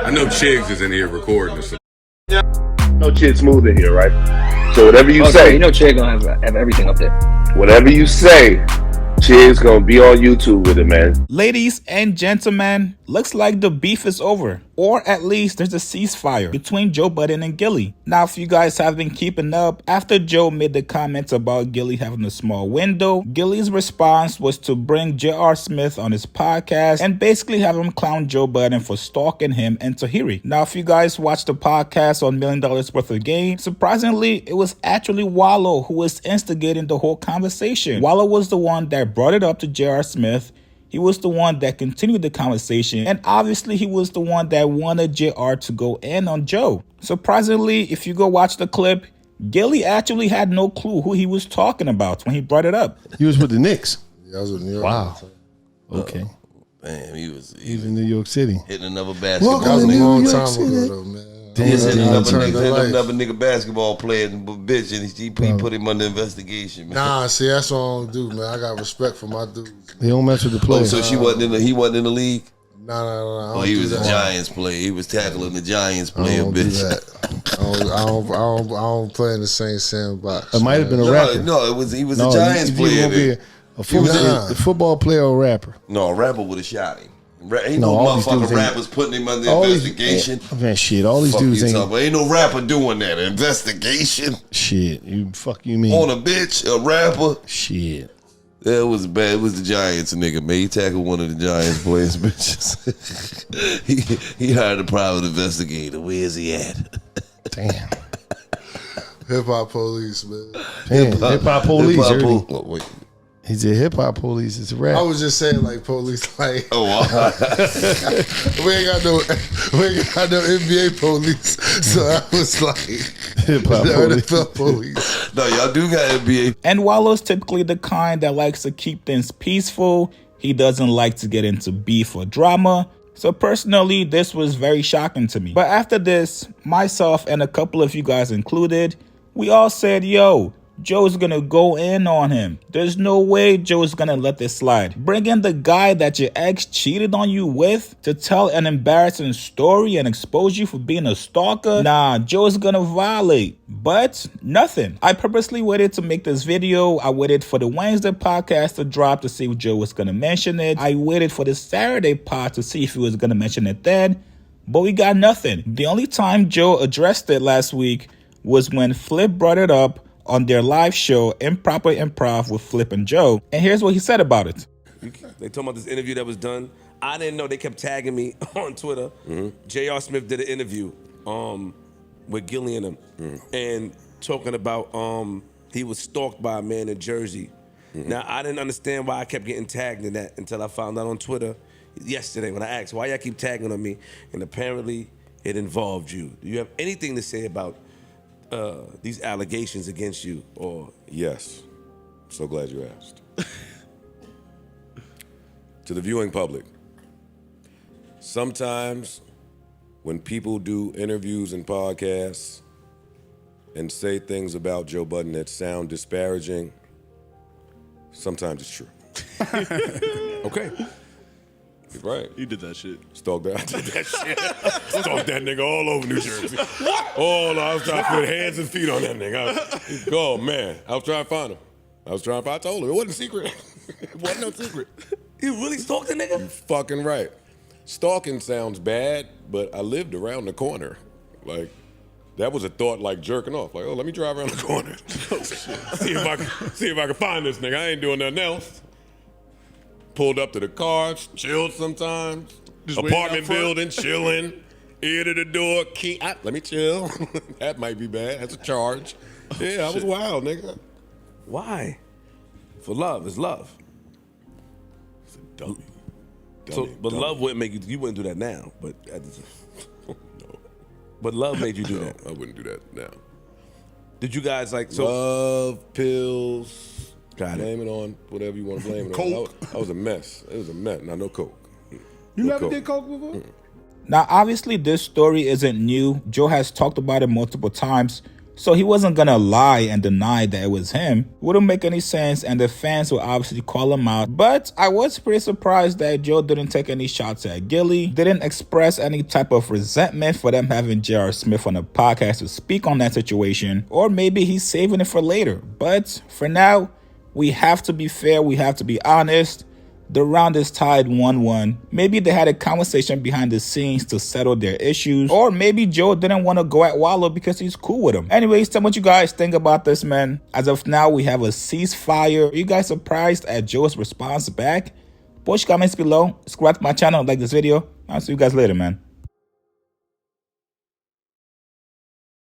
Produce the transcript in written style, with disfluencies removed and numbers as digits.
I know Chiggs is in here recording this. No Chid Smooth in here, right? So whatever you say, sorry, you know Chid gonna have everything up there. Whatever you say, Chid's gonna be on YouTube with it, man. Ladies and gentlemen, looks like the beef is over. Or at least there's a ceasefire between Joe Budden and Gillie. Now, if you guys have been keeping up, after Joe made the comments about Gillie having a small window, Gillie's response was to bring J.R. Smith on his podcast and basically have him clown Joe Budden for stalking him and Tahiri. Now, if you guys watched the podcast on $1 Million Worth of Game, surprisingly, it was actually Wallo who was instigating the whole conversation. Wallo was the one that brought it up to J.R. Smith. He was the one that continued the conversation, and obviously he was the one that wanted JR to go in on Joe. Surprisingly, if you go watch the clip, Gillie actually had no clue who he was talking about when he brought it up. He was with the Knicks. Yeah, I was with New York. Wow. Okay. Man, he was in New York City. Hitting another basketball. That was a New long York time City. ago, though, man. He's hitting another Life. nigga basketball player, bitch, and he put him under investigation, man. Nah, see, that's what I don't do, man. I got respect for my dudes. They don't mess with the Oh, players. so he wasn't in the league? Nah. Oh, he was a Giants player. He was tackling the Giants player, I don't do bitch. that. I don't play in the same sandbox. It might have been a rapper. No, he was a Giants player. Be a football player or a rapper. No, a rapper would have shot him. Ain't No, no all these motherfucking dudes rappers putting him under investigation. Man, shit, all these dudes ain't no rapper doing that. Investigation. Shit, you mean on a bitch, a rapper. Shit. That was bad. It was the Giants nigga, man. He tackled one of the Giants players, bitches. he hired a private investigator. Where's he at? Damn. Hip hop police, man. Hip hop police. Oh, wait. He's a hip hop police. It's a rap. I was just saying, like, police, like. Oh, we ain't got no NBA police, so I was like, hip hop NFL police. No, y'all do got NBA. And Wallo's typically the kind that likes to keep things peaceful. He doesn't like to get into beef or drama. So personally, this was very shocking to me. But after this, myself and a couple of you guys included, we all said, yo, Joe's gonna go in on him. There's no way Joe's gonna let this slide. Bring in the guy that your ex cheated on you with to tell an embarrassing story and expose you for being a stalker? Nah, Joe's gonna violate. But nothing. I purposely waited to make this video. I waited for the Wednesday podcast to drop to see if Joe was gonna mention it. I waited for the Saturday pod to see if he was gonna mention it then. But we got nothing. The only time Joe addressed it last week was when Flip brought it up on their live show, Improper Improv with Flip and Joe. And here's what he said about it. They talking about this interview that was done. I didn't know. They kept tagging me on Twitter. J.R. Smith did an interview with Gillie and him and talking about he was stalked by a man in Jersey. Now, I didn't understand why I kept getting tagged in that until I found out on Twitter yesterday when I asked, why y'all keep tagging on me? And apparently, it involved you. Do you have anything to say about these allegations against you? Or Yes. So glad you asked. To the viewing public, sometimes when people do interviews and podcasts and say things about Joe Budden that sound disparaging, sometimes it's true. okay. You're right. You did that shit. Stalked that. I did that shit. Stalked that nigga all over New Jersey. Oh, no, I was trying to put hands and feet on that nigga. Oh, man. I was trying to find him. I told him. It wasn't secret. It wasn't no secret. You really stalked the nigga? You fucking right. Stalking sounds bad, but I lived around the corner. Like, that was a thought like jerking off. Like, oh, let me drive around the corner. see if I can find this nigga. I ain't doing nothing else. Pulled up to the car, chilled sometimes. Just apartment building, chilling. Ear to the door, key. Let me chill. That might be bad. That's a charge. Yeah, I was wild, nigga. Why? For love. It's love. It's a dummy. But love wouldn't make you wouldn't do that now. But No. But love made you do that. I wouldn't do that now. Did you guys like Love, pills. Got it. Blame it on whatever you want to blame it Coke. on. I was a mess. It was a mess. Nah, no coke. You No never coke. did coke before? Now, obviously, this story isn't new. Joe has talked about it multiple times. So he wasn't gonna lie and deny that it was him. Wouldn't make any sense, and the fans would obviously call him out. But I was pretty surprised that Joe didn't take any shots at Gillie, didn't express any type of resentment for them having J.R. Smith on the podcast to speak on that situation, or maybe he's saving it for later. But for now, we have to be fair, we have to be honest. The round is tied 1-1. Maybe they had a conversation behind the scenes to settle their issues. Or maybe Joe didn't want to go at Wallo because he's cool with him. Anyways, tell me what you guys think about this, man. As of now, we have a ceasefire. Are you guys surprised at Joe's response back? Post your comments below. Subscribe to my channel, like this video. I'll see you guys later, man.